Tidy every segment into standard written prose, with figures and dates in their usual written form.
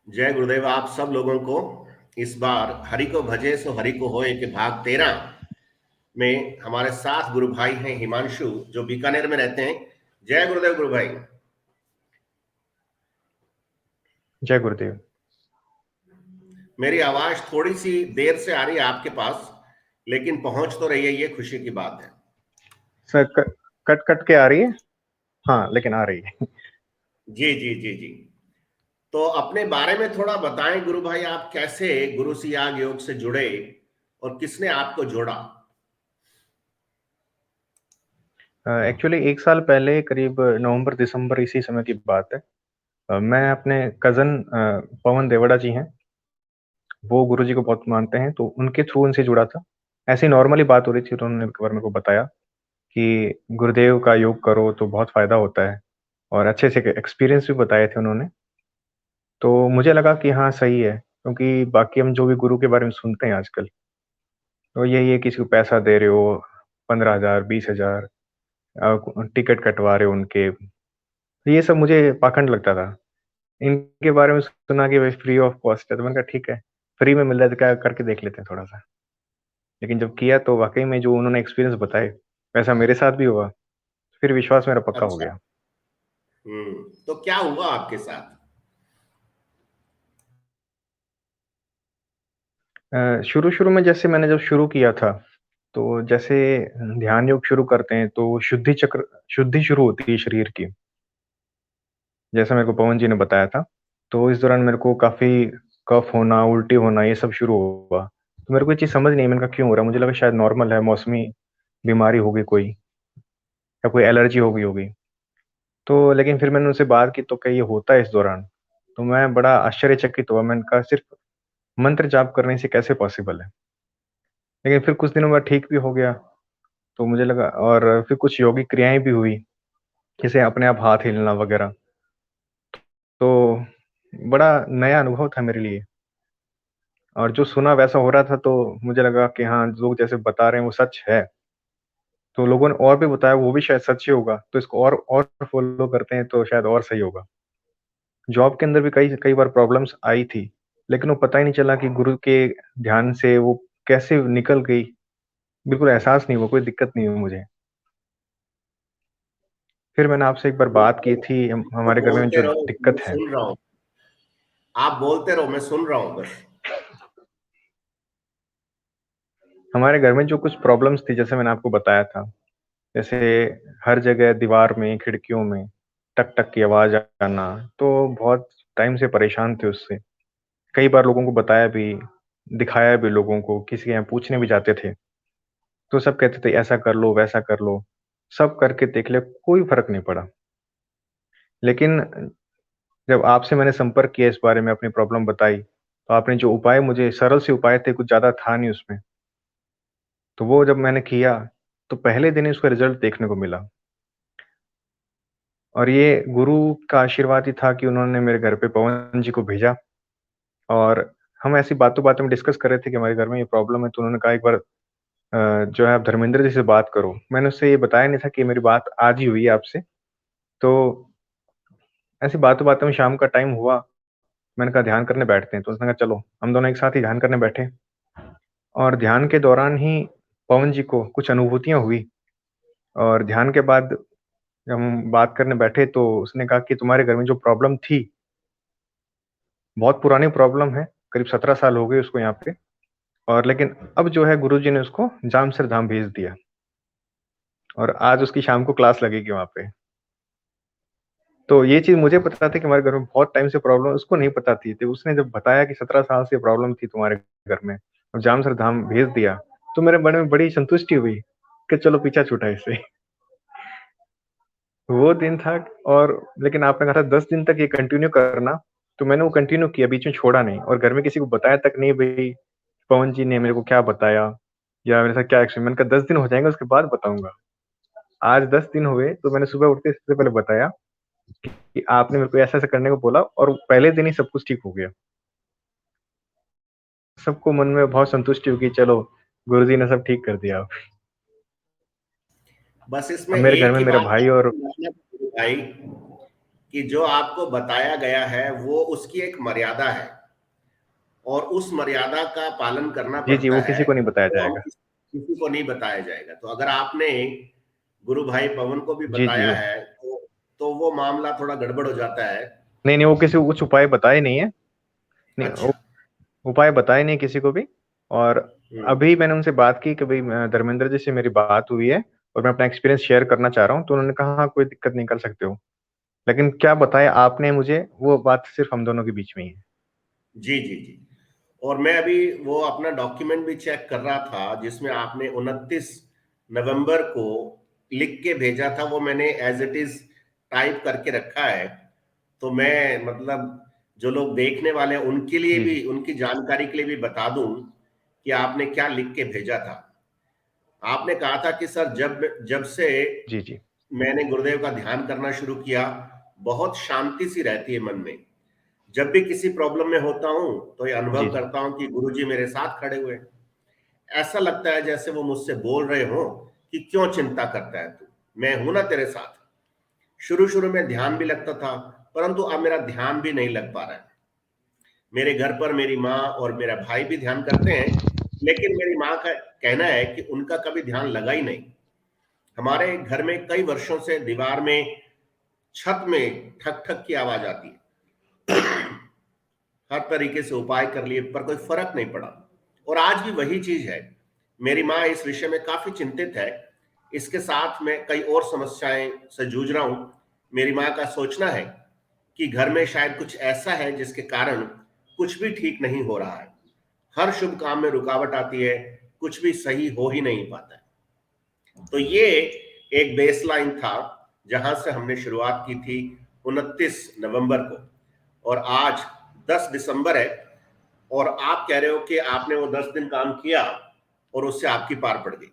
जय गुरुदेव। आप सब लोगों को इस बार हरि को भजे सो हरि को होए के भाग 13 में हमारे साथ गुरु भाई हैं हिमांशु, जो बीकानेर में रहते हैं। जय गुरुदेव गुरु भाई। जय गुरुदेव। मेरी आवाज थोड़ी सी देर से आ रही है आपके पास, लेकिन पहुंच तो रही है, ये खुशी की बात है। सर कट कट के आ रही है। हाँ, लेकिन आ रही है। जी जी जी जी। तो अपने बारे में थोड़ा बताएं गुरु भाई, आप कैसे गुरु सियाग योग से जुड़े और किसने आपको जोड़ा? एक्चुअली 1 साल पहले, करीब नवंबर दिसंबर इसी समय की बात है। मैं अपने कजन पवन देवड़ा जी हैं, वो गुरु जी को बहुत मानते हैं, तो उनके थ्रू उनसे जुड़ा था। ऐसी नॉर्मली बात हो रही थी, तो उन्होंने एक बार मेरे को बताया कि गुरुदेव का योग करो तो बहुत फायदा होता है, और अच्छे से एक्सपीरियंस भी बताए थे उन्होंने। तो मुझे लगा कि हाँ सही है, क्योंकि बाकी हम जो भी गुरु के बारे में सुनते हैं आजकल, तो यही है, किसी को पैसा दे रहे हो 15,000 20,000, टिकट कटवा रहे हो उनके। तो ये सब मुझे पाखंड लगता था। इनके बारे में सुना कि भाई फ्री ऑफ कॉस्ट है, तो मैंने कहा ठीक है, फ्री में मिल रहा है तो क्या करके देख लेते हैं थोड़ा-सा। लेकिन जब किया तो वाक़ई में जो उन्होंने एक्सपीरियंस बताए, वैसा मेरे साथ भी हुआ, फिर विश्वास मेरा पक्का हो अच्छा। गया। तो क्या हुआ आपके साथ? शुरू-शुरू में जैसे मैंने जब शुरू किया था, तो जैसे ध्यान योग शुरू करते हैं तो शुद्धि शुरू होती है शरीर की। जैसा मेरे को पवन जी ने बताया था, तो इस दौरान मेरे को काफ़ी कफ होना, उल्टी होना, ये सब शुरू हुआ। तो मेरे को ये चीज़ समझ नहीं आई, मैंने कहा क्यों हो रहा है? मुझे लगा शायद नॉर्मल है, मौसमी बीमारी होगी कोई, या कोई एलर्जी हो गई होगी। तो लेकिन फिर मैंने उनसे बात की तो कहा ये होता है इस दौरान। तो मैं बड़ा आश्चर्यचकित हुआ, मैंने कहा सिर्फ़ मंत्र जाप करने से कैसे पॉसिबल है? लेकिन फिर कुछ दिनों बाद ठीक भी हो गया, तो मुझे लगा, और फिर कुछ यौगिक क्रियाएँ भी हुई, जैसे अपने आप हाथ हिलना वगैरह। तो बड़ा नया अनुभव था मेरे लिए, और जो सुना वैसा हो रहा था, तो मुझे लगा कि हाँ, लोग जैसे बता रहे हैं वो सच है। तो लोगों ने और भी बताया वो भी शायद सच ही होगा, तो इसको और फ़ॉलो करते हैं तो शायद और सही होगा। जॉब के अंदर भी कई कई बार प्रॉब्लम्स आई थी, लेकिन वो पता ही नहीं चला कि गुरु के ध्यान से वो कैसे निकल गई, बिल्कुल एहसास नहीं हुआ, कोई दिक्कत नहीं हुई मुझे। फिर मैंने आपसे एक बार बात की थी, तो हमारे घर में बोलते जो रहो, मैं दिक्कत है। सुन रहा हूँ। आप बोलते रहो, मैं सुन रहा हूँ बस। हमारे घर में जो कुछ प्रॉब्लम्स थी, जैसे मैंने आपको बताया था, जैसे हर जगह दीवार में, खिड़कियों में टक-टक की आवाज़ आना, तो बहुत टाइम से परेशान थे उससे। कई बार लोगों को बताया भी, दिखाया भी लोगों को, किसी के यहाँ पूछने भी जाते थे, तो सब कहते थे ऐसा कर लो, वैसा कर लो, सब करके देख लिया, कोई फ़र्क नहीं पड़ा। लेकिन जब आपसे मैंने संपर्क किया, इस बारे में अपनी प्रॉब्लम बताई, तो आपने जो उपाय, मुझे सरल से उपाय थे, कुछ ज़्यादा था नहीं उसमें, तो वो जब मैंने किया, तो पहले दिन ही उसका रिज़ल्ट देखने को मिला। और ये गुरु का आशीर्वाद ही था कि उन्होंने मेरे घर पे पवन जी को भेजा, और हम ऐसी बातों-बातों में डिस्कस कर रहे थे कि हमारे घर में ये प्रॉब्लम है, तो उन्होंने कहा एक बार जो है आप धर्मेंद्र जी से बात करो। मैंने उससे ये बताया नहीं था कि मेरी बात आज ही हुई है आपसे। तो ऐसी बातों-बातों में शाम का टाइम हुआ, मैंने कहा ध्यान करने बैठते हैं, तो उसने कहा चलो, हम दोनों एक साथ ही ध्यान करने बैठे, और ध्यान के दौरान ही पवन जी को कुछ अनुभूतियाँ हुई, और ध्यान के बाद जब हम बात करने बैठे, तो उसने कहा कि तुम्हारे घर में जो प्रॉब्लम थी, बहुत पुरानी प्रॉब्लम है, करीब 17 साल हो गए उसको यहाँ पे, और लेकिन अब जो है गुरुजी ने उसको जामसर धाम भेज दिया, और आज उसकी शाम को क्लास लगेगी वहाँ पे। तो ये चीज़ मुझे पता था कि हमारे घर में बहुत टाइम से प्रॉब्लम है, उसको नहीं पता थी। तो उसने जब बताया कि 17 साल से प्रॉब्लम थी तुम्हारे घर में, और जामसर धाम भेज दिया, तो मेरे मन में बड़ी संतुष्टि हुई कि चलो पीछा छूटा इससे। वो दिन था। और लेकिन आपने कहा था 10 दिन तक ये कंटिन्यू करना, तो मैंने वो कंटिन्यू किया, बीच में छोड़ा नहीं, और घर में किसी को बताया तक नहीं भई पवन जी ने मेरे को क्या बताया, या मेरे साथ क्या एक्शन। मैंने कहा 10 दिन हो जाएँगे उसके बाद बताऊँगा। आज 10 दिन हुए, तो मैंने सुबह उठते ही सबसे पहले बताया कि आपने मेरे को ऐसा-ऐसा करने को बोला, और पहले दिन ही सब कुछ ठीक हो गया। सबको मन में बहुत संतुष्टि होगी, चलो गुरुजी ने सब ठीक कर दिया अब। बस इसमें अब मेरे घर एक में ही मेरा बात भाई और आपको मानना है, भाई, कि जो आपको बताया गया है वो उसकी एक मर्यादा है और उस मर्यादा का पालन करना जी, जी, पड़ता वो है। किसी को नहीं बताया तो हम जाएगा। किसी को नहीं बताया जाएगा। तो अगर आपने गुरु भाई पवन को भी जी, जी, बताया वो है तो वो मामला थोड़ा गड़बड़ हो जाता है। नहीं, नहीं, वो किसी को कुछ उपाय बताए नहीं है। नहीं, अच्छा। उपाय बताए नहीं किसी को भी। और हम्म। अभी मैंने उनसे बात की कि भाई धर्मेंद्र जी से मेरी बात हुई है और मैं अपना एक्सपीरियंस शेयर करना चाह रहा हूँ, तो उन्होंने कहा हाँ, कोई दिक्कत नहीं, कर सकते हो। लेकिन क्या बताया आपने मुझे, वो बात सिर्फ हम दोनों के बीच में ही है। जी जी जी। और मैं अभी वो अपना डॉक्यूमेंट भी चेक कर रहा था जिसमें आपने 29 नवंबर को लिख के भेजा था, वो मैंने एज इट इज टाइप करके रखा है। तो मैं मतलब जो लोग देखने वाले हैं उनके लिए जी, भी, जी, उनकी जानकारी के लिए भी बता दूं कि आपने क्या लिख के भेजा था। आपने कहा था कि सर जब जब से जी, जी, मैंने गुरुदेव का ध्यान करना शुरू किया, बहुत शांति सी रहती है मन में। जब भी किसी प्रॉब्लम में होता हूं तो ये जी, अनुभव जी, करता हूं कि गुरुजी मेरे साथ खड़े हुए हैं। ऐसा लगता है जैसे वो मुझसे बोल रहे हो कि क्यों चिंता करता है तू, मैं हूं ना तेरे साथ। शुरू शुरू में ध्यान भी लगता था, परंतु अब मेरा ध्यान भी नहीं लग पा रहा है। मेरे घर पर मेरी माँ और मेरा भाई भी ध्यान करते हैं, लेकिन मेरी माँ का कहना है कि उनका कभी ध्यान लगा ही नहीं। हमारे घर में कई वर्षों से दीवार में, छत में ठक ठक की आवाज आती है। हर तरीके से उपाय कर लिए पर कोई फर्क नहीं पड़ा। और आज भी वही चीज है। मेरी माँ इस विषय में काफी चिंतित है। इसके साथ मैं कई और समस्याएं से जूझ रहा हूं। मेरी माँ का सोचना है कि घर में शायद कुछ ऐसा है जिसके कारण कुछ भी ठीक नहीं हो रहा है। हर शुभ काम में रुकावट आती है, कुछ भी सही हो ही नहीं पाता है। तो ये एक बेसलाइन था जहां से हमने शुरुआत की थी 29 नवंबर को, और आज 10 दिसंबर है। और आप कह रहे हो कि आपने वो 10 दिन काम किया और उससे आपकी पार पड़ गई।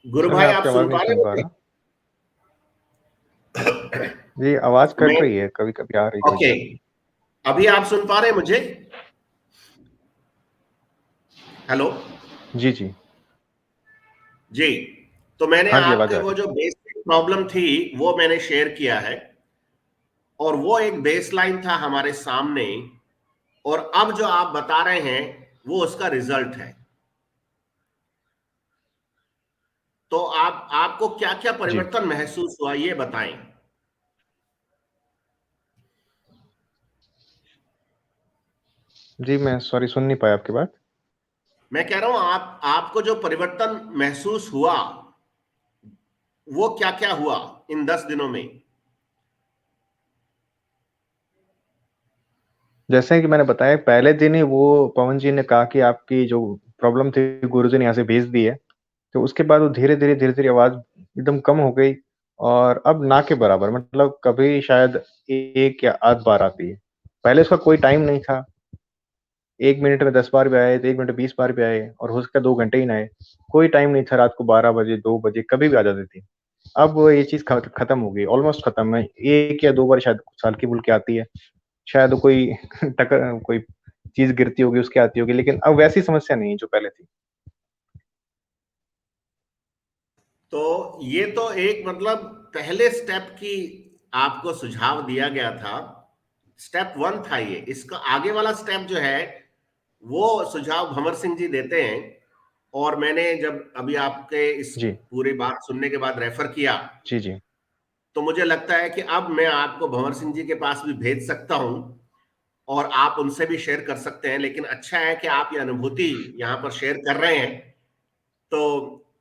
गुरु सर मैं भाई आप आपकी आवाज़ सुन नहीं पा रहे सुन हो पा मुझे? रहा। जी, आवाज़ कट मैं रही है, कभी-कभी आ रही, कभी ओके, जा रही। अभी आप सुन पा रहे हैं मुझे? हेलो। जी, जी। जी। तो मैंने हाँ जी, आवाज़ आपके आ वो रही। जो बेसिक प्रॉब्लम थी वो मैंने शेयर किया है, और वो एक बेसलाइन था हमारे सामने। और अब जो आप बता रहे हैं वो उसका रिजल्ट है। तो आपको क्या क्या जी। परिवर्तन महसूस हुआ ये बताएं। जी, मैं सॉरी सुन नहीं पाया आपकी बात। मैं कह रहा हूं आपको जो परिवर्तन महसूस हुआ वो क्या क्या हुआ इन 10 दिनों में। जैसे कि मैंने बताया पहले दिन ही वो पवन जी ने कहा कि आपकी जो प्रॉब्लम थी गुरुजी ने यहाँ से भेज दी है। तो उसके बाद वो धीरे-धीरे आवाज़ एकदम कम हो गई और अब ना के बराबर, मतलब कभी शायद 1 या आध बार आती है। पहले उसका कोई टाइम नहीं था। 1 मिनट में 10 बार भी आए, तो 1 मिनट में 20 बार भी आए और हो सकता है 2 घंटे ही ना आए। कोई टाइम नहीं था, रात को 12 बजे, 2 बजे कभी भी आ जाती थी। अब वो ये चीज़ खत्म हो गई, ऑलमोस्ट खत्म है। 1 या 2 बार शायद साल की भूल के आती है। शायद कोई कोई चीज़ गिरती होगी उसकी आती होगी, लेकिन अब वैसी समस्या नहीं है जो पहले थी। तो ये तो एक मतलब पहले स्टेप की आपको सुझाव दिया गया था। स्टेप 1 था ये। इसका आगे वाला स्टेप जो है वो सुझाव भंवर सिंह जी देते हैं। और मैंने जब अभी आपके इस जी। पूरी बात सुनने के बाद रेफर किया, जी, जी। तो मुझे लगता है कि अब मैं आपको भंवर सिंह जी के पास भी भेज सकता हूं और आप उनसे भी शेयर कर सकते हैं। लेकिन अच्छा है कि आप ये अनुभूति यहाँ पर शेयर कर रहे हैं। तो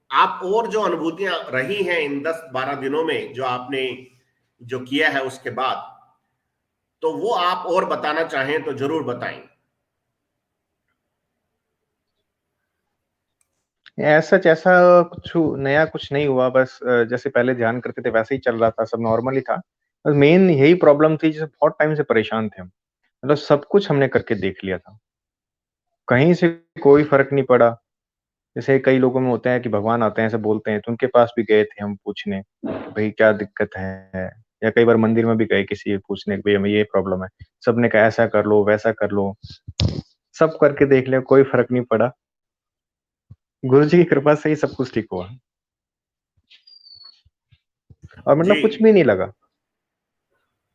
आप और जो अनुभूतियां रही हैं इन 10-12 दिनों में जो आपने जो किया है उसके बाद, तो वो आप और बताना चाहें तो जरूर बताएं। ऐसा कुछ नया कुछ नहीं हुआ, बस जैसे पहले ध्यान करते थे वैसे ही चल रहा था, सब नॉर्मल ही था। बस मेन यही प्रॉब्लम थी जिससे बहुत टाइम से परेशान थे हम। मतलब सब कुछ हमने करके देख लिया था। कहीं से कोई फ़र्क नहीं पड़ा। जैसे कई लोगों में होता है कि भगवान आते हैं, ऐसे बोलते हैं, तो उनके पास भी गए थे हम पूछने, भई क्या दिक्कत है? या कई बार मंदिर में भी गए किसी पूछने, भैया हमें ये प्रॉब्लम है, सबने कहा ऐसा कर लो वैसा कर लो, सब करके देख लिया, कोई फर्क नहीं पड़ा। गुरु जी की कृपा से ही सब कुछ ठीक हुआ, और जी। मतलब कुछ भी नहीं लगा,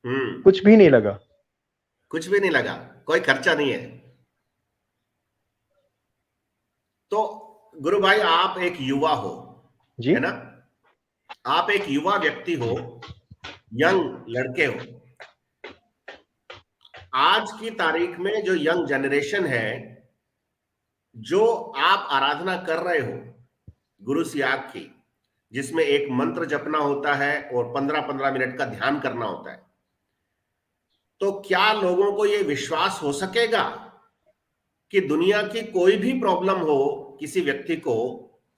हम्म। कुछ भी नहीं लगा। कुछ भी नहीं लगा, कोई खर्चा नहीं है। तो गुरु भाई, आप एक युवा हो, जी। है ना? आप एक युवा व्यक्ति हो, जी। यंग लड़के हो। आज की तारीख में जो यंग जनरेशन है, जो आप आराधना कर रहे हो गुरु सियाग की, जिसमें एक मंत्र जपना होता है और 15-15 मिनट का ध्यान करना होता है, तो क्या लोगों को यह विश्वास हो सकेगा कि दुनिया की कोई भी प्रॉब्लम हो किसी व्यक्ति को,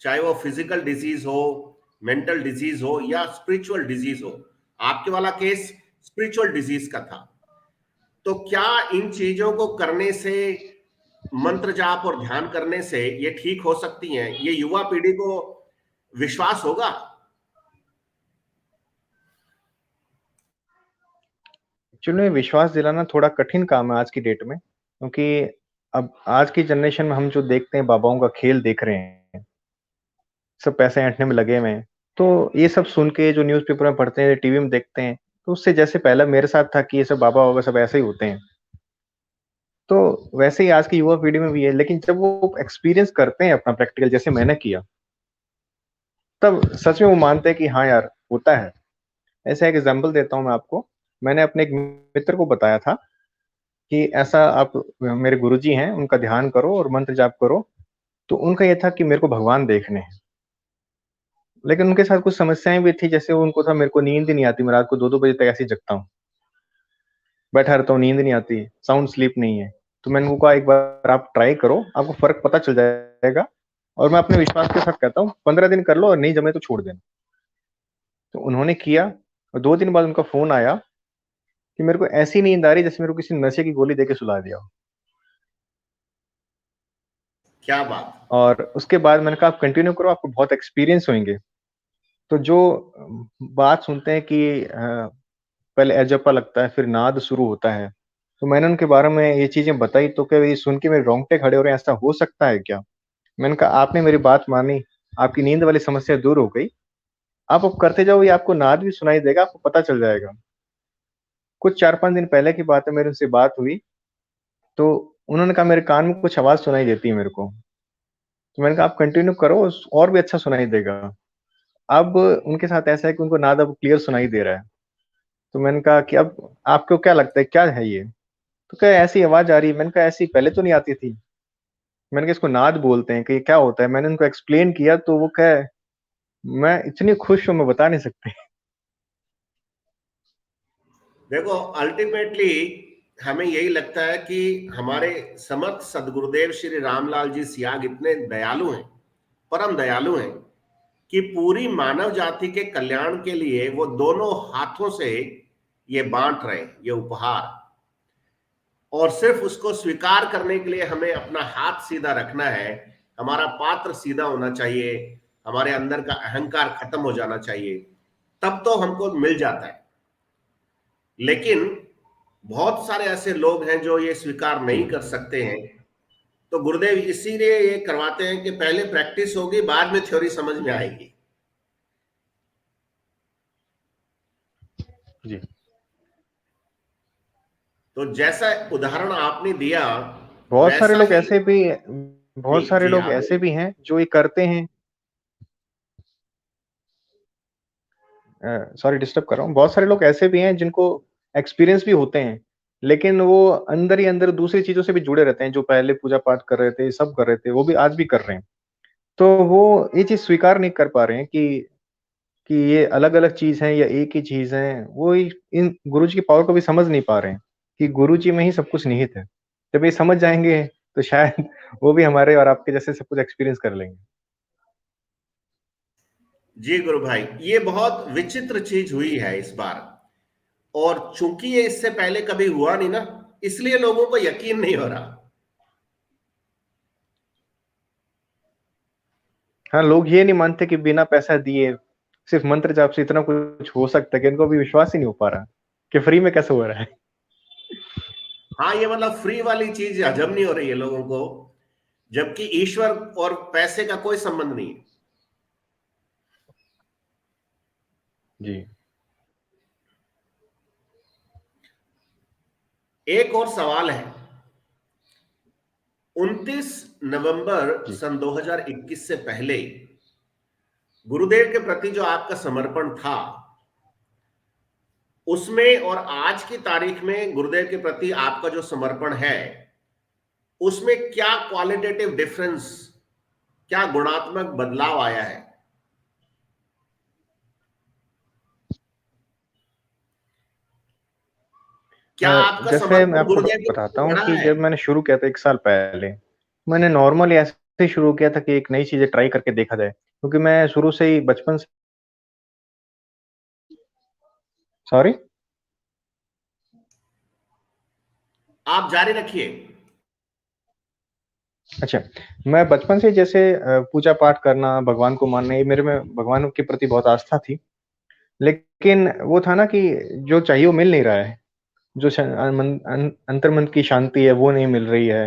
चाहे वो फिजिकल डिजीज हो, मेंटल डिजीज हो या स्पिरिचुअल डिजीज हो? आपके वाला केस स्पिरिचुअल डिजीज का था। तो क्या इन चीजों को करने से, मंत्र जाप और ध्यान करने से ये ठीक हो सकती हैं? ये युवा पीढ़ी को विश्वास होगा? एक्चुअली विश्वास दिलाना थोड़ा कठिन काम है आज की डेट में, क्योंकि अब आज की जनरेशन में हम जो देखते हैं, बाबाओं का खेल देख रहे हैं, सब पैसे ऐंठने में लगे हुए हैं। तो ये सब सुन के जो न्यूज़पेपर में पढ़ते हैं, टीवी में देखते हैं, तो उससे जैसे पहले मेरे साथ था कि ये सब बाबा वाबा सब ऐसे ही होते हैं, तो वैसे ही आज की युवा पीढ़ी में भी है। लेकिन जब वो एक्सपीरियंस करते हैं अपना प्रैक्टिकल, जैसे मैंने किया, तब सच में वो मानते हैं कि हाँ यार, होता है। ऐसा एक एग्जांपल देता हूँ मैं आपको। मैंने अपने एक मित्र को बताया था कि ऐसा आप, मेरे गुरुजी हैं, उनका ध्यान करो और मंत्र जाप करो। तो उनका ये था कि मेरे को भगवान देखने हैं। लेकिन उनके साथ कुछ समस्याएँ भी थी, जैसे उनको था मेरे को नींद ही नहीं आती, मैं रात को 2-2 बजे तक ऐसे ही जगता हूँ। बैठा रहता हूँ, नींद नहीं आती, साउंड स्लीप नहीं है। तो मैंने उनको कहा एक बार आप ट्राई करो, आपको फ़र्क पता चल जाएगा। और मैं अपने विश्वास के साथ कहता हूँ 15 दिन कर लो और नहीं जमे तो छोड़ देना। तो उन्होंने किया, और 2 दिन बाद उनका फ़ोन आया कि मेरे को ऐसी नींद आ रही है जैसे मेरे को किसी नशे की गोली देके सुला दिया हो। क्या बात! और उसके बाद मैंने कहा आप कंटिन्यू करो, आपको बहुत एक्सपीरियंस होंगे। तो जो बात सुनते हैं कि पहले एजप्पा लगता है, फिर नाद शुरू होता है। तो मैंने उनके बारे में ये चीज़ें बताई, तो क्या ये सुन के मेरे रोंगटे खड़े हो रहे हैं, ऐसा हो सकता है क्या? मैंने कहा आपने मेरी बात मानी, आपकी नींद वाली समस्या दूर हो गई। आप अब करते जाओ, ये आपको नाद भी सुनाई देगा, आपको पता चल जाएगा। कुछ 4-5 दिन पहले की बात है, मेरी उनसे बात हुई, तो उन्होंने कहा मेरे कान में कुछ आवाज़ सुनाई देती है मेरे को। तो मैंने कहा आप कंटिन्यू करो, और भी अच्छा सुनाई देगा। अब उनके साथ ऐसा है कि उनको नाद अब क्लियर सुनाई दे रहा है। तो मैंने कहा कि अब आपको क्या लगता है, क्या है ये? तो क्या ऐसी आवाज़ आ रही है? मैंने कहा ऐसी पहले तो नहीं आती थी। मैंने कहा इसको नाद बोलते हैं, कि ये क्या होता है? मैंने उनको एक्सप्लेन किया, तो वो कहे मैं इतनी खुश हूँ, मैं बता नहीं सकती। देखो, अल्टीमेटली हमें यही लगता है कि हमारे समर्थ सदगुरुदेव श्री रामलाल जी सियाग इतने दयालु हैं, परम दयालु हैं, कि पूरी मानव जाति के कल्याण के लिए वो दोनों हाथों से ये बांट रहे हैं, ये उपहार। और सिर्फ उसको स्वीकार करने के लिए हमें अपना हाथ सीधा रखना है, हमारा पात्र सीधा होना चाहिए, हमारे अंदर का अहंकार खत्म हो जाना चाहिए, तब तो हमको मिल जाता है। लेकिन बहुत सारे ऐसे लोग हैं जो ये स्वीकार नहीं कर सकते हैं। तो गुरुदेव इसीलिए ये करवाते हैं कि पहले प्रैक्टिस होगी, बाद में थ्योरी समझ में आएगी। जी। तो जैसा उदाहरण आपने दिया, बहुत सारे वैसा लोग ही। ऐसे भी जी बहुत सारे जी, लोग आप ऐसे बोलिए। भी हैं जो ये करते हैं। सॉरी डिस्टर्ब कर रहा हूँ। बहुत सारे लोग ऐसे भी हैं जिनको एक्सपीरियंस भी होते हैं, लेकिन वो अंदर ही अंदर दूसरी चीज़ों से भी जुड़े रहते हैं, जो पहले पूजा-पाठ कर रहे थे, सब कर रहे थे, वो भी आज भी कर रहे हैं। तो वो ये चीज़ स्वीकार नहीं कर पा रहे हैं कि ये अलग-अलग चीज़ है या एक ही चीज़ है। वो इन गुरुजी की पावर को भी समझ नहीं पा रहे हैं कि गुरुजी में ही सब कुछ निहित है। जब ये समझ जाएँगे, तो शायद वो भी हमारे और आपके जैसे सब कुछ एक्सपीरियंस कर लेंगे। जी गुरु भाई, ये बहुत विचित्र चीज हुई है इस बार। और चूंकि ये इससे पहले कभी हुआ नहीं ना, इसलिए लोगों को यकीन नहीं हो रहा। हाँ, लोग ये नहीं मानते कि बिना पैसा दिए सिर्फ़ मंत्र जाप से इतना कुछ हो सकता है कि इनको अभी विश्वास ही नहीं हो पा रहा कि फ्री में कैसे हो रहा है। हाँ, ये मतलब फ्री वाली चीज हजम नहीं हो रही है लोगों को, जबकि ईश्वर और पैसे का कोई संबंध नहीं है। जी। एक और सवाल है। 29 नवंबर जी। सन 2021 से पहले गुरुदेव के प्रति जो आपका समर्पण था, उसमें और आज की तारीख में गुरुदेव के प्रति आपका जो समर्पण है, उसमें क्या क्वालिटेटिव डिफरेंस, क्या गुणात्मक बदलाव आया है? क्या आपका जैसे मैं समर्पण आपको गुरुदेव के बताता प्रति हूँ बढ़ा कि है? जब मैंने शुरू किया था 1 साल पहले, मैंने नॉर्मली ऐसे ही शुरू किया था कि एक नई चीज़ें ट्राई करके देखा जाए। क्योंकि मैं शुरू से ही बचपन से सॉरी? आप जारी रखिए। अच्छा, मैं बचपन से जैसे पूजा-पाठ करना, भगवान को मानना, ये मेरे में भगवान के प्रति बहुत आस्था थी। लेकिन वो था ना कि जो चाहिए वो मिल नहीं रहा है। जो अंतर्मन की शांति है वो नहीं मिल रही है।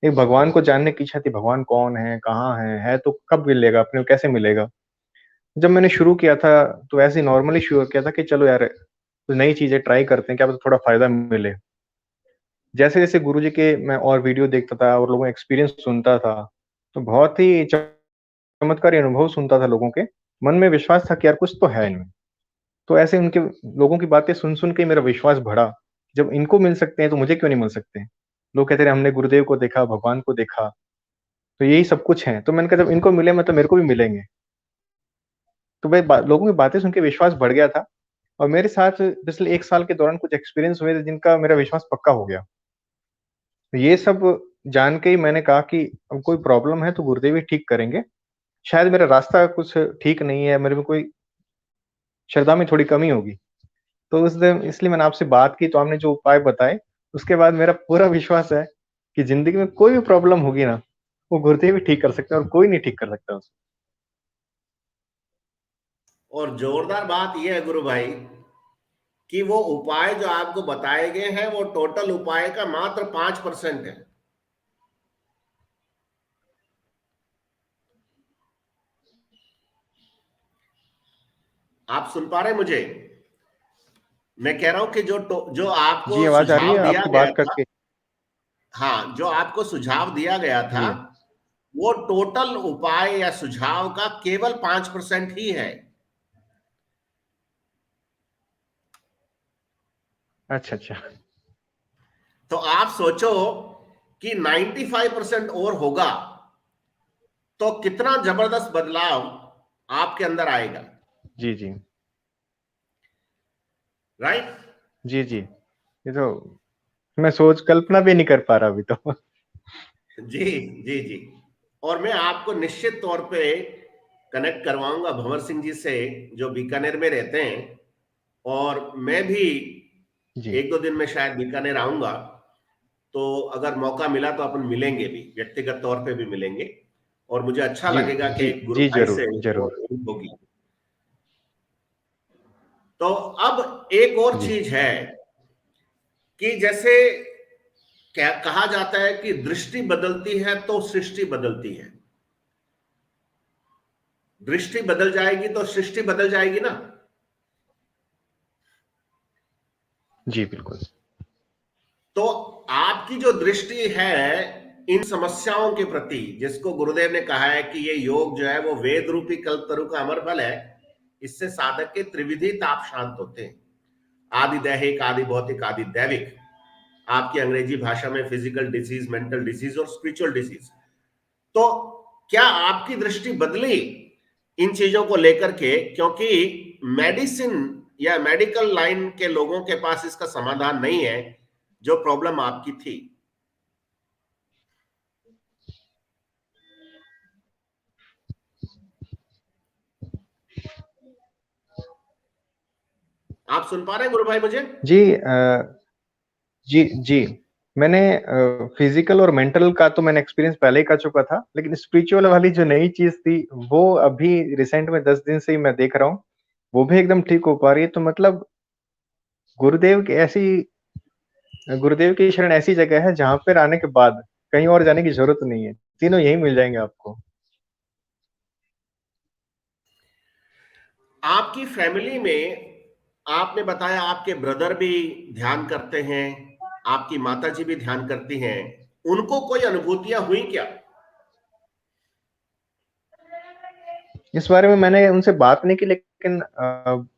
एक भगवान को जानने की इच्छा थी, भगवान कौन है? कहाँ है तो कब मिलेगा? अपने को कैसे मिलेगा? जब मैंने शुरू किया था, तो ऐसे ही नॉर्मली शुरू किया था कि चलो यार, कुछ नई चीज़ें ट्राई करते हैं, क्या पता थोड़ा फ़ायदा मिले। जैसे-जैसे गुरुजी के मैं और वीडियो देखता था और लोगों का एक्सपीरियंस सुनता था, तो बहुत ही चमत्कारी अनुभव सुनता था लोगों के। मन में विश्वास था कि यार कुछ तो है इनमें। तो ऐसे उनके लोगों की बातें सुन-सुन के मेरा विश्वास बढ़ा। जब इनको मिल सकते हैं, तो मुझे क्यों नहीं मिल सकते? लोग कहते रहे हमने गुरुदेव को देखा, भगवान को देखा, तो यही सब कुछ है। तो मैंने कहा जब इनको मिले मतलब मेरे को भी मिलेंगे। तो मैं बा लोगों की बातें सुन के विश्वास बढ़ गया था और मेरे साथ पिछले 1 साल के दौरान कुछ एक्सपीरियंस हुए थे जिनका मेरा विश्वास पक्का हो गया। तो ये सब जान के ही मैंने कहा कि अब कोई प्रॉब्लम है तो गुरुदेव ही ठीक करेंगे। शायद मेरा रास्ता कुछ ठीक नहीं है, मेरे में कोई श्रद्धा में थोड़ी कमी होगी। तो उस दिन इसलिए मैंने आपसे बात की तो आपने जो उपाय बताए, उसके बाद मेरा पूरा विश्वास है कि ज़िंदगी में कोई भी प्रॉब्लम होगी ना, वो गुरुदेव ही ठीक कर सकते हैं और कोई नहीं ठीक कर सकता उसे। और जोरदार बात यह है गुरु भाई, कि वो उपाय जो आपको बताए गए हैं वो टोटल उपाय का मात्र 5% है। आप सुन पा रहे हैं मुझे? मैं कह रहा हूं कि जो जी, आपको आवाज़ आ रही है सुझाव दिया आपकी गया बात था, करके? हाँ, जो आपको सुझाव दिया गया था, जी। वो टोटल उपाय या सुझाव का केवल 5% ही है। अच्छा, अच्छा। तो आप सोचो कि 95% और होगा, तो कितना जबरदस्त बदलाव आपके अंदर आएगा। जी, जी। राइट? जी, जी। ये तो मैं सोच कल्पना भी नहीं कर पा रहा अभी तो। जी, जी, जी। और मैं आपको निश्चित तौर पे कनेक्ट करवाऊंगा भंवर सिंह जी से, जो बीकानेर में रहते हैं। और मैं भी जी। 1-2 दिन में शायद बीकानेर आऊंगा। तो अगर मौका मिला तो अपन मिलेंगे भी, व्यक्तिगत तौर पे भी मिलेंगे। और मुझे अच्छा जी, लगेगा कि जी, एक गुरु जी, भाई ज़रूर, से वो ज़रूर। होगी। तो अब एक और जी। चीज है कि जैसे क्या कहा जाता है कि दृष्टि बदलती है तो सृष्टि बदलती है। दृष्टि बदल जाएगी तो सृष्टि बदल जाएगी ना। जी, बिल्कुल। तो आपकी जो दृष्टि है इन समस्याओं के प्रति, जिसको गुरुदेव ने कहा है कि ये योग जो है वो वेद रूपी कल्पतरु का अमर फल है, इससे साधक के त्रिविधि ताप शांत होते हैं। आदि दैहिक, आदि भौतिक, आदि दैविक। आपकी अंग्रेजी भाषा में फिजिकल डिजीज, मेंटल डिजीज और स्पिरिचुअल डिजीज। तो क्या आपकी दृष्टि बदली इन चीजों को लेकर के? क्योंकि मेडिसिन या मेडिकल लाइन के लोगों के पास इसका समाधान नहीं है, जो प्रॉब्लम आपकी थी। आप सुन पा रहे हैं गुरु भाई मुझे? जी जी, जी। मैंने फिज़िकल और मेंटल का तो मैंने एक्सपीरियंस पहले ही कर चुका था, लेकिन स्पिरिचुअल वाली जो नई चीज़ थी, वो अभी रिसेंट में 10 दिन से ही मैं देख रहा हूँ वो भी एकदम ठीक हो पा रही है, तो मतलब गुरुदेव की ऐसी गुरुदेव की शरण ऐसी जगह है जहाँ पर आने के बाद कहीं और जाने की ज़रूरत नहीं है। तीनों यहीं मिल जाएँगे आपको। आपकी फैमिली में आपने बताया आपके ब्रदर भी ध्यान करते हैं, आपकी माताजी भी ध्यान करती हैं। उनको कोई अनुभूतियां हुई क्या? इस बारे में मैंने उनसे बात नहीं की, लेकिन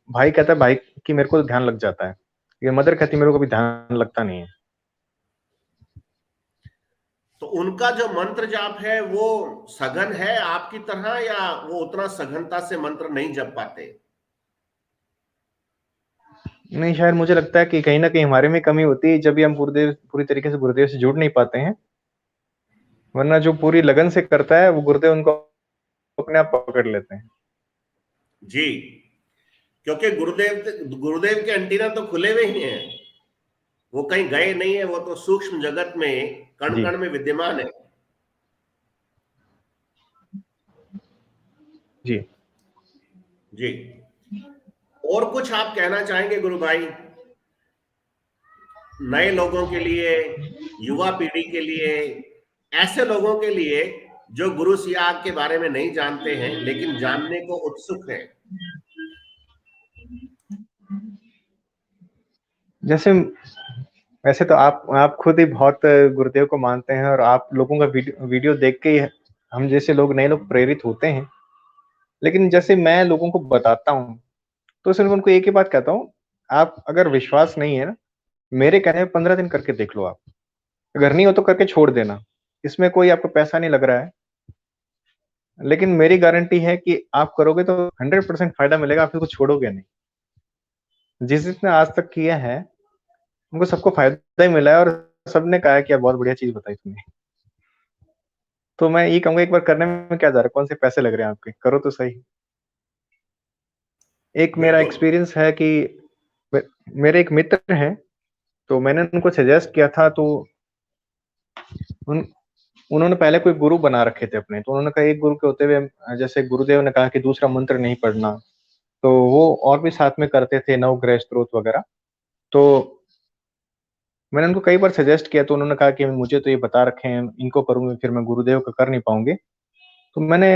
भाई कहता है भाई कि मेरे को ध्यान लग जाता है। ये मदर कहती है मेरे को कभी ध्यान लगता नहीं है। तो उनका जो मंत्र जाप है वो सघन है आपकी तरह, या वो उतना सघनता से मंत्र नहीं जप पाते? नहीं, शायद मुझे लगता है कि कहीं न कहीं हमारे में कमी होती है, जब भी हम पूरी तरीके से गुरुदेव से जुड़ नहीं पाते हैं, वरना जो पूरी लगन से करता है, वो गुरुदेव उनको अपने आप पकड़ लेते हैं। जी, क्योंकि गुरुदेव के एंटीना तो खुले हुए ही हैं। वो कहीं गए नहीं है, वो तो सूक्ष्म जगत में कण जी, कण में विद्यमान है। जी। जी। और कुछ आप कहना चाहेंगे गुरु भाई, नए लोगों के लिए, युवा पीढ़ी के लिए, ऐसे लोगों के लिए जो गुरु सियाग के बारे में नहीं जानते हैं लेकिन जानने को उत्सुक हैं? जैसे वैसे तो आप खुद ही बहुत गुरुदेव को मानते हैं, और आप लोगों का वीडियो देख के ही हम जैसे लोग नए लोग प्रेरित होते हैं। लेकिन जैसे मैं लोगों को बताता हूँ, तो सिर्फ़ उनको एक ही बात कहता हूँ, आप अगर विश्वास नहीं है ना, मेरे कहने पे 15 दिन करके देख लो आप। अगर नहीं हो तो करके छोड़ देना। इसमें कोई आपको पैसा नहीं लग रहा है, लेकिन मेरी गारंटी है कि आप करोगे तो 100% फ़ायदा मिलेगा, आप इसको छोड़ोगे नहीं। जिसने आज तक किया है, उनको सबको फ़ायदा ही मिला है, और सबने कहा है कि यार बहुत बढ़िया चीज़ बताई तुमने। तो मैं ये कहूँगा, एक बार करने में क्या जा रहा है, कौन से पैसे लग रहे हैं आपके? करो तो सही। एक मेरा बिल्कुल। एक्सपीरियंस है कि मे मेरे एक मित्र हैं, तो मैंने उनको सजेस्ट किया था, तो उन उन्होंने पहले कोई गुरु बना रखे थे अपने, तो उन्होंने कहा एक गुरु के होते हुए जैसे गुरुदेव ने कहा कि दूसरा मंत्र नहीं पढ़ना, तो वो और भी साथ में करते थे नवग्रह स्तोत्र वगैरह। तो मैंने उनको कई बार सजेस्ट किया, तो उन्होंने कहा कि मुझे तो ये बता रखे हैं, इनको करूँगी फिर मैं गुरुदेव का कर नहीं पाऊँगी। तो मैंने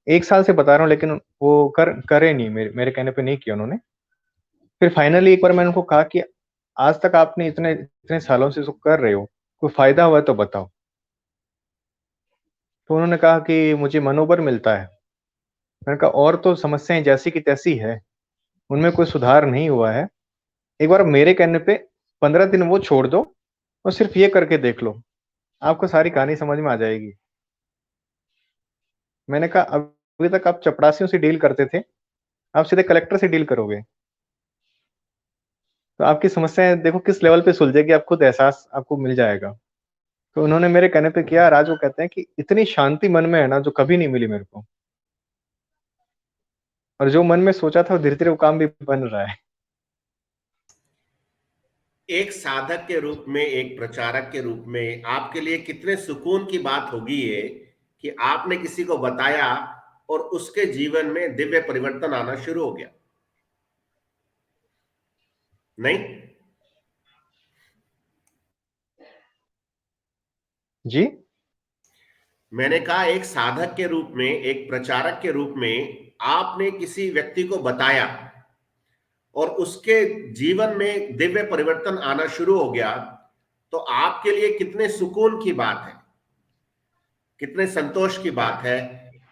1 साल से बता रहा हूँ, लेकिन वो करे नहीं, मेरे मेरे कहने पे नहीं किया उन्होंने। फिर फाइनली एक बार मैंने उनको कहा कि आज तक आपने इतने इतने सालों से इसको कर रहे हो, कोई फ़ायदा हुआ है तो बताओ। तो उन्होंने कहा कि मुझे मनोबल मिलता है। मैंने कहा और तो समस्याएँ जैसी की तैसी है, उनमें कोई सुधार नहीं हुआ है। एक बार मेरे कहने पे 15 दिन वो छोड़ दो और सिर्फ़ ये करके देख लो, आपको सारी कहानी समझ में आ जाएगी। मैंने कहा अभी तक आप चपरासियों से डील करते थे, आप सीधे कलेक्टर से डील करोगे। तो आपकी समस्याएँ देखो किस लेवल पे सुलझेगी, आप खुद एहसास आपको मिल जाएगा। तो उन्होंने मेरे कहने पे किया, और आज वो कहते हैं कि इतनी शांति मन में है ना, जो कभी नहीं मिली मेरे को, और जो मन में सोचा था, वो धीरे-धीरे वो काम भी बन रहा है। एक साधक के रूप में, एक प्रचारक के रूप में आपके लिए कितने सुकून की बात होगी ये कि आपने किसी को बताया और उसके जीवन में दिव्य परिवर्तन आना शुरू हो गया। नहीं? जी? मैंने कहा एक साधक के रूप में, एक प्रचारक के रूप में आपने किसी व्यक्ति को बताया और उसके जीवन में दिव्य परिवर्तन आना शुरू हो गया, तो आपके लिए कितने सुकून की बात है, कितने संतोष की बात है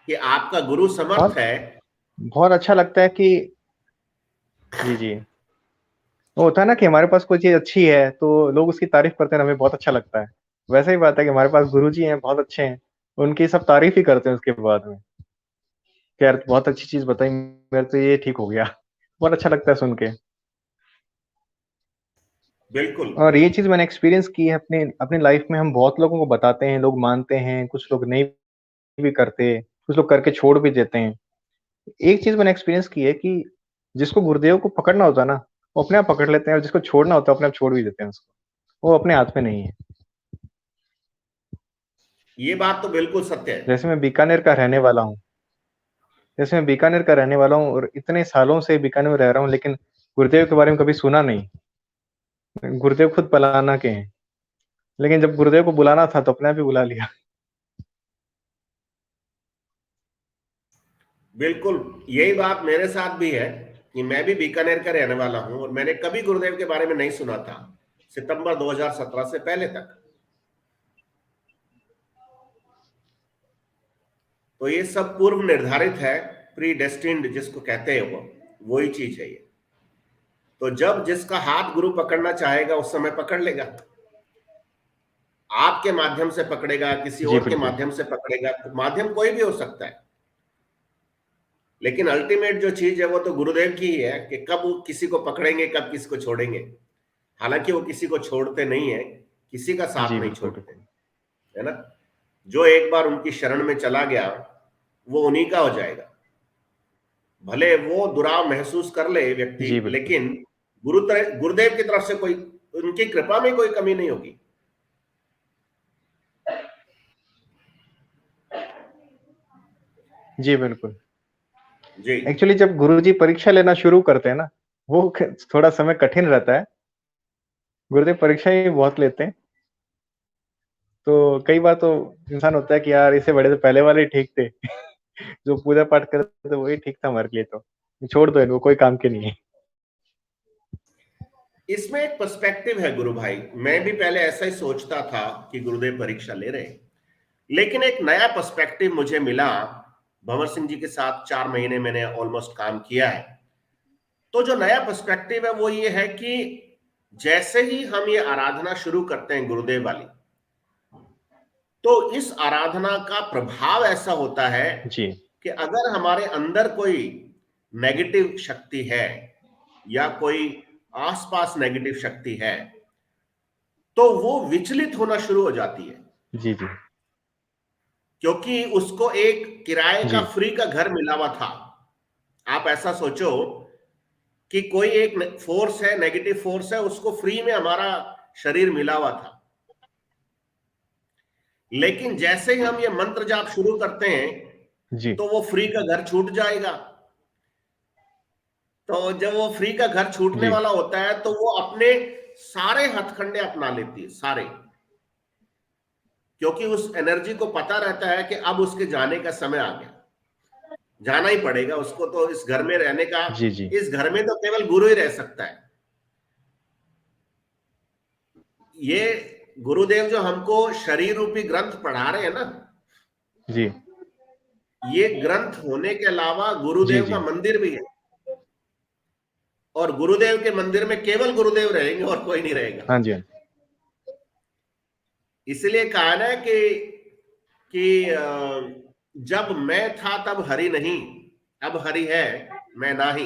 कि आपका गुरु समर्थ बहुत है। बहुत अच्छा लगता है कि जी, जी। वो होता है ना कि हमारे पास कोई चीज़ अच्छी है, तो लोग उसकी तारीफ़ करते हैं, हमें बहुत अच्छा लगता है। वैसा ही बात है कि हमारे पास गुरुजी हैं, बहुत अच्छे हैं, उनकी सब तारीफ़ ही करते हैं उसके बाद में, कि यार बहुत अच्छी चीज़ बताई, मेरा तो ये ठीक हो गया। बहुत अच्छा लगता है सुन के। बिल्कुल। और ये चीज़ मैंने एक्सपीरियंस की है अपनी अपनी लाइफ़ में। हम बहुत लोगों को बताते हैं, लोग मानते हैं, कुछ लोग नहीं भी करते, कुछ लोग करके छोड़ भी देते हैं। एक चीज़ मैंने एक्सपीरियंस की है कि जिसको गुरुदेव को पकड़ना होता है ना, वो अपने आप पकड़ लेते हैं, और जिसको छोड़ना होता है, अपने आप छोड़ भी देते हैं उसको। वो अपने हाथ में नहीं है। ये बात तो बिल्कुल सत्य है। जैसे मैं बीकानेर का रहने वाला हूँ, जैसे मैं बीकानेर का रहने वाला हूँ और इतने सालों से बीकानेर में रह रहा हूँ, लेकिन गुरुदेव के बारे में कभी सुना नहीं। गुरुदेव खुद पलाना के हैं, लेकिन जब गुरुदेव को बुलाना था तो अपने आप ही बुला लिया। बिल्कुल यही बात मेरे साथ भी है कि मैं भी बीकानेर का रहने वाला हूं और मैंने कभी गुरुदेव के बारे में नहीं सुना था सितंबर 2017 से पहले तक। तो ये सब पूर्व निर्धारित है, प्री डेस्टिन्ड जिसको कहते हैं, वो वही चीज है ये। तो जब जिसका हाथ गुरु पकड़ना चाहेगा उस समय पकड़ लेगा, आपके माध्यम से पकड़ेगा, किसी जी, और के बिल्कुल। माध्यम से पकड़ेगा, तो माध्यम कोई भी हो सकता है, लेकिन अल्टीमेट जो चीज है वो तो गुरुदेव की ही है कि कब वो किसी को पकड़ेंगे, कब किसी को छोड़ेंगे। हालांकि वो किसी को छोड़ते नहीं है, किसी का साथ जी, नहीं बिल्कुल, छोड़ते, बिल्कुल। है ना। जो एक बार उनकी शरण में चला गया वो उन्हीं का हो जाएगा, भले वो दुराव महसूस कर ले व्यक्ति, जी, बिल्कुल। लेकिन गुरुदेव की तरफ से कोई, उनकी कृपा में कोई कमी नहीं होगी। जी, बिल्कुल। जी। एक्चुअली जब गुरुजी परीक्षा लेना शुरू करते हैं ना, वो क थोड़ा समय कठिन रहता है। गुरुदेव परीक्षा ही बहुत लेते हैं। तो कई बार तो इंसान होता है कि यार इससे बड़े तो पहले वाले ही ठीक थे। जो पूजा पाठ करते थे वही ठीक था हमारे लिए तो। छोड़ दो इनको, कोई काम के नहीं है। इसमें एक पर्सपेक्टिव है गुरु भाई, मैं भी पहले ऐसा ही सोचता था कि गुरुदेव परीक्षा ले रहे हैं, लेकिन एक नया पर्सपेक्टिव मुझे मिला। भंवर सिंह जी के साथ 4 महीने मैंने ऑलमोस्ट काम किया है, तो जो नया पर्सपेक्टिव है वो ये है कि जैसे ही हम ये आराधना शुरू करते हैं गुरुदेव वाली, तो इस आराधना का प्रभाव ऐसा होता है जी। कि अगर हमारे अंदर कोई नेगेटिव शक्ति है या कोई आसपास नेगेटिव शक्ति है, तो वो विचलित होना शुरू हो जाती है, जी, जी। क्योंकि उसको एक किराए का जी। फ्री का घर मिला हुआ था। आप ऐसा सोचो कि कोई एक फोर्स है, नेगेटिव फोर्स है, उसको फ्री में हमारा शरीर मिला हुआ था, लेकिन जैसे ही हम ये मंत्र जाप शुरू करते हैं जी। तो वो फ्री का घर छूट जाएगा। तो जब वो फ्री का घर छूटने जी। वाला होता है तो वो अपने सारे हथकंडे अपना लेती है, सारे, क्योंकि उस एनर्जी को पता रहता है कि अब उसके जाने का समय आ गया, जाना ही पड़ेगा उसको। तो इस घर में रहने का, जी, जी। इस घर में तो केवल गुरु ही रह सकता है। ये गुरुदेव जो हमको शरीर रूपी ग्रंथ पढ़ा रहे हैं ना, जी। ये ग्रंथ होने के अलावा जी, गुरुदेव का जी। मंदिर भी है, और गुरुदेव के मंदिर में केवल गुरुदेव रहेंगे और कोई नहीं रहेगा। हाँ जी, हाँ जी। इसलिए कहा ना कि जब मैं था तब हरि नहीं, अब हरि है मैं नाही,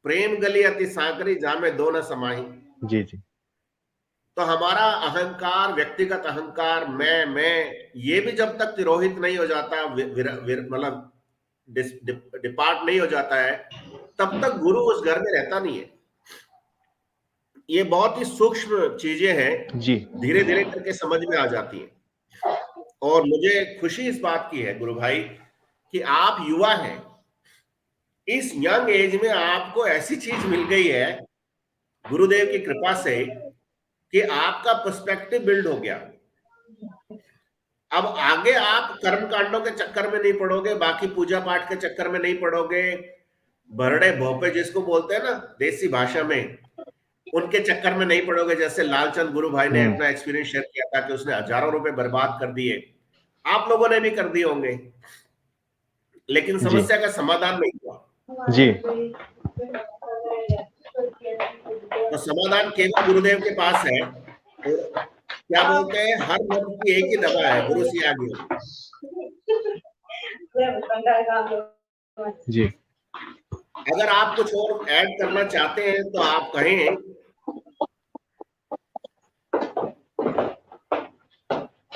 प्रेम गली अति सांकरी जामे दो न समाही। जी, जी। तो हमारा अहंकार, व्यक्तिगत अहंकार, मैं ये भी जब तक तिरोहित नहीं हो जाता, मतलब डिपार्ट नहीं हो जाता है, तब तक गुरु उस घर में रहता नहीं है। ये बहुत ही सूक्ष्म चीजें हैं, जी। धीरे धीरे करके समझ में आ जाती हैं। और मुझे खुशी इस बात की है गुरु भाई कि आप युवा हैं, इस यंग एज में आपको ऐसी चीज मिल गई है गुरुदेव की कृपा से कि आपका पर्सपेक्टिव बिल्ड हो गया। अब आगे आप कर्म कांडों के चक्कर में नहीं पड़ोगे, बाकी पूजा पाठ के चक्कर में नहीं पड़ोगे, भरड़े भोपे जिसको बोलते हैं ना देसी भाषा में, उनके चक्कर में नहीं पड़ोगे। जैसे लालचंद गुरु भाई ने हुँ। अपना एक्सपीरियंस शेयर किया था कि उसने हजारों रुपए बर्बाद कर दिए, आप लोगों ने भी कर दिए होंगे, लेकिन जी। समस्या का समाधान नहीं हुआ। जी। तो समाधान केवल गुरुदेव के पास है। और क्या बोलते हैं, हर मर्द की एक ही दवा है, गुरु से आगे। जी। अगर आप कुछ और ऐड करना चाहते हैं तो आप कहें।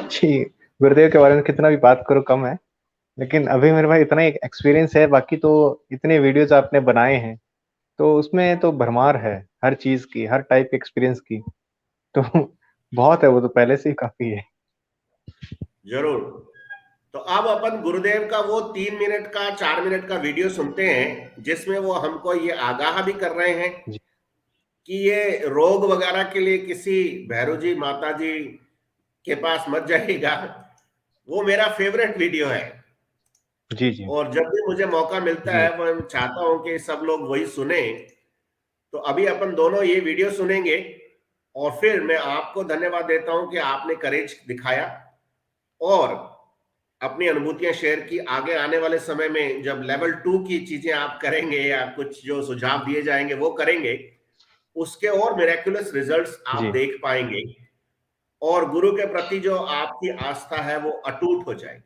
जी, गुरुदेव के बारे में कितना भी बात करो कम है, लेकिन अभी मेरे पास इतना ही एक्सपीरियंस है, बाकी तो इतने वीडियोज़ आपने बनाए हैं, तो उसमें तो भरमार है, हर चीज़ की, हर टाइप के एक्सपीरियंस की। तो बहुत है, वो तो पहले से ही काफ़ी है। जरूर। तो अब अपन गुरुदेव का वो 3 मिनट का 4 मिनट का वीडियो सुनते हैं, जिसमें वो हमको ये आगाह भी कर रहे हैं जी। कि ये रोग वगैरह के लिए किसी भैरू जी माता जी के पास मत जाइएगा। वो मेरा फेवरेट वीडियो है, जी, जी। और जब भी मुझे मौका मिलता जी। है मैं चाहता हूं कि सब लोग वही सुने। तो अभी अपन दोनों ये वीडियो सुनेंगे, और फिर मैं आपको धन्यवाद देता हूं कि आपने करेज दिखाया और अपनी अनुभूतियां शेयर की। आगे आने वाले समय में जब लेवल 2 की चीजें आप करेंगे या कुछ जो सुझाव दिए जाएंगे वो करेंगे, उसके और मिरेकुलस रिजल्ट्स आप जी। देख पाएंगे, और गुरु के प्रति जो आपकी आस्था है वो अटूट हो जाएगी।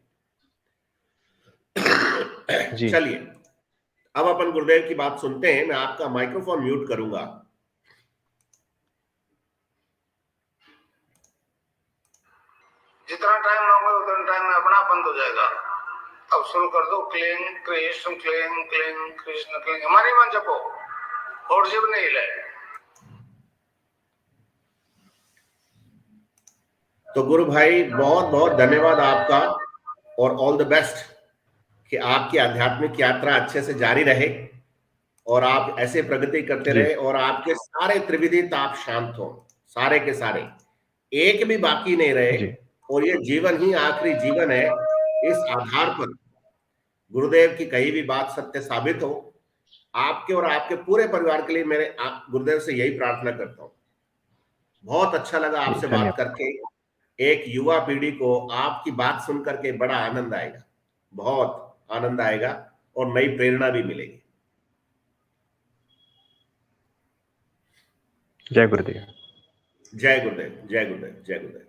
जी। चलिए, अब अपन गुरुदेव की बात सुनते हैं। मैं आपका माइक्रोफोन म्यूट करूंगा। जितना टाइम लोगे उतना टाइम में अपना बंद हो जाएगा। अब शुरू कर दो, clean Krishna clean clean Krishna clean, हमारी मन जपो और जीव नहीं ले। तो गुरु भाई बहुत बहुत धन्यवाद आपका, और ऑल द बेस्ट कि आपकी आध्यात्मिक यात्रा अच्छे से जारी रहे और आप ऐसे प्रगति करते जी। रहे, और आपके सारे त्रिविधि ताप शांत हो, सारे के सारे, एक भी बाकी नहीं रहे। जी। और ये जीवन ही आखिरी जीवन है, इस आधार पर गुरुदेव की कही भी बात सत्य साबित हो। आपके और आपके पूरे परिवार के लिए मेरे गुरुदेव से यही प्रार्थना करता हूँ। बहुत अच्छा लगा जी, आपसे बात धन्यवाद। करके। एक युवा पीढ़ी को आपकी बात सुन करके बड़ा आनंद आएगा, बहुत आनंद आएगा, और नई प्रेरणा भी मिलेगी। जय गुरुदेव। जय गुरुदेव, जय गुरुदेव, जय गुरुदेव।